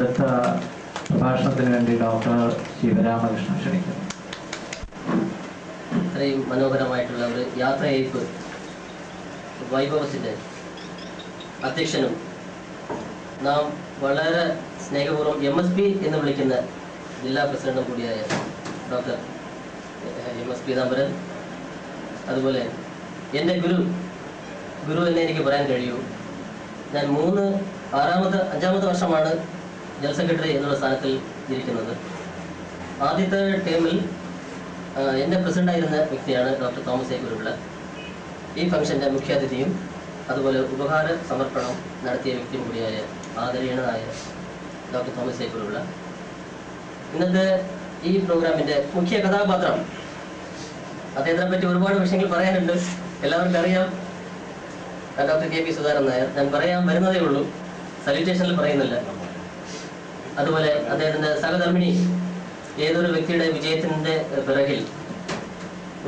അടുത്ത പ്രഭാഷണത്തിന് വേണ്ടി ഡോക്ടർ ശിവരാമകൃഷ്ണൻ ക്ഷണിക്കുന്നു. ഇത്രയും മനോഹരമായിട്ടുള്ള ഒരു യാത്രയയപ്പ് വൈഭവത്തിൻ്റെ അധ്യക്ഷനും നാം വളരെ സ്നേഹപൂർവ്വം MSP എന്ന് വിളിക്കുന്ന ജില്ലാ പ്രസിഡന്റും കൂടിയായ ഡോക്ടർ MS പീതാംബരൻ, അതുപോലെ എൻ്റെ ഗുരു എന്ന് എനിക്ക് പറയാൻ കഴിയൂ. ഞാൻ 5-ാമത്തെ വർഷമാണ് ജനറൽ സെക്രട്ടറി എന്നുള്ള സ്ഥാനത്തിൽ ഇരിക്കുന്നത്. ആദ്യത്തെ ടേമിൽ എൻ്റെ പ്രസിഡൻ്റായിരുന്ന വ്യക്തിയാണ് ഡോക്ടർ തോമസ് കുരുവിള. ഈ ഫംഗ്ഷൻ്റെ മുഖ്യാതിഥിയും അതുപോലെ ഉപഹാര സമർപ്പണം നടത്തിയ വ്യക്തിയും കൂടിയായ ആദരണീയനായ ഡോക്ടർ തോമസ് കുരുവിള. ഇന്നത്തെ ഈ പ്രോഗ്രാമിൻ്റെ മുഖ്യ കഥാപാത്രം, അദ്ദേഹത്തിനെ പറ്റി ഒരുപാട് വിഷയങ്ങൾ പറയാനുണ്ട്, എല്ലാവർക്കും അറിയാം, ഡോക്ടർ KP സുധാകരൻ നായർ. ഞാൻ പറയാൻ വരുന്നതേ ഉള്ളൂ, സല്യൂട്ടേഷനിൽ പറയുന്നില്ല. അതുപോലെ അദ്ദേഹത്തിൻ്റെ സഹധർമ്മിണി, ഏതൊരു വ്യക്തിയുടെ വിജയത്തിൻ്റെ പിറകിൽ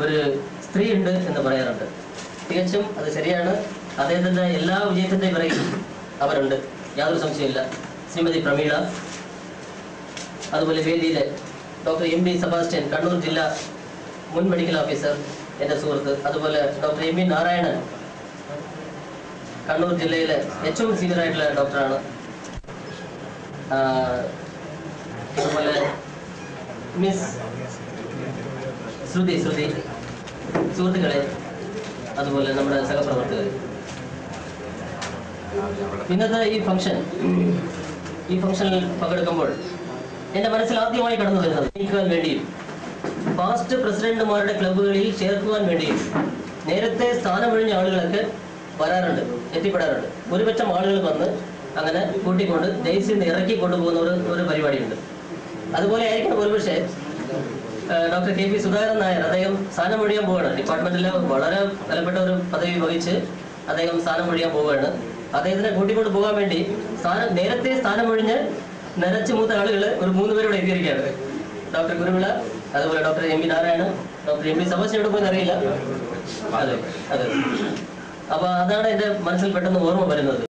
ഒരു സ്ത്രീ ഉണ്ട് എന്ന് പറയാറുണ്ട്. തികച്ചും അത് ശരിയാണ്. അദ്ദേഹത്തിൻ്റെ എല്ലാ വിജയത്തിൻ്റെ പിറകിൽ അവരുണ്ട്, യാതൊരു സംശയമില്ല. ശ്രീമതി പ്രമീള, അതുപോലെ വേദിയിലെ ഡോക്ടർ MD സെബാസ്റ്റ്യൻ, കണ്ണൂർ ജില്ലാ മുൻ മെഡിക്കൽ ഓഫീസർ, എൻ്റെ സുഹൃത്ത്. അതുപോലെ ഡോക്ടർ MV നാരായണൻ, കണ്ണൂർ ജില്ലയിലെ ഏറ്റവും സീനിയർ ആയിട്ടുള്ള ഡോക്ടറാണ്. അതുപോലെ മിസ് ശ്രുതി, സുഹൃത്തുക്കളെ, അതുപോലെ നമ്മുടെ സഹപ്രവർത്തകർ. ഇന്നത്തെ ഈ ഫംഗ്ഷനിൽ പങ്കെടുക്കുമ്പോൾ എൻ്റെ മനസ്സിൽ ആദ്യമായി കടന്നു വരുന്നത് നീക്കുവാൻ വേണ്ടിയും പാസ്റ്റ് പ്രസിഡന്റുമാരുടെ ക്ലബ്ബുകളിൽ ചേർക്കുവാൻ വേണ്ടിയും നേരത്തെ സ്ഥാനമൊഴിഞ്ഞ ആളുകളൊക്കെ എത്തിപ്പെടാറുണ്ട്. ഒരുപറ്റം ആളുകൾ വന്ന് അങ്ങനെ കൂട്ടിക്കൊണ്ട് ജയിസിൽ നിന്ന് ഇറക്കി കൊണ്ടുപോകുന്ന ഒരു പരിപാടിയുണ്ട്. അതുപോലെ ആയിരിക്കണം ഒരുപക്ഷെ ഡോക്ടർ KP സുധാകരൻ നായർ. അദ്ദേഹം സ്ഥാനം ഒഴിയാൻ പോവുകയാണ്. ഡിപ്പാർട്ട്മെന്റിലെ വളരെ വിലപ്പെട്ട ഒരു പദവി വഹിച്ച് അദ്ദേഹം സ്ഥാനം ഒഴിയാൻ പോവുകയാണ്. അദ്ദേഹത്തിനെ കൂട്ടിക്കൊണ്ട് പോകാൻ വേണ്ടി നേരത്തെ സ്ഥാനമൊഴിഞ്ഞ് നരച്ചു മൂത്ത ആളുകൾ ഒരു 3 പേരോട് എത്തിയിരിക്കുകയാണ്. ഡോക്ടർ കുരുവിള, അതുപോലെ doctor MV Narayanan, doctor MD Sebastian എവിടെ പോയെന്ന് അറിയില്ല. അതെ. അപ്പൊ അതാണ് എൻ്റെ മനസ്സിൽ പെട്ടെന്ന് ഓർമ്മ വരുന്നത്.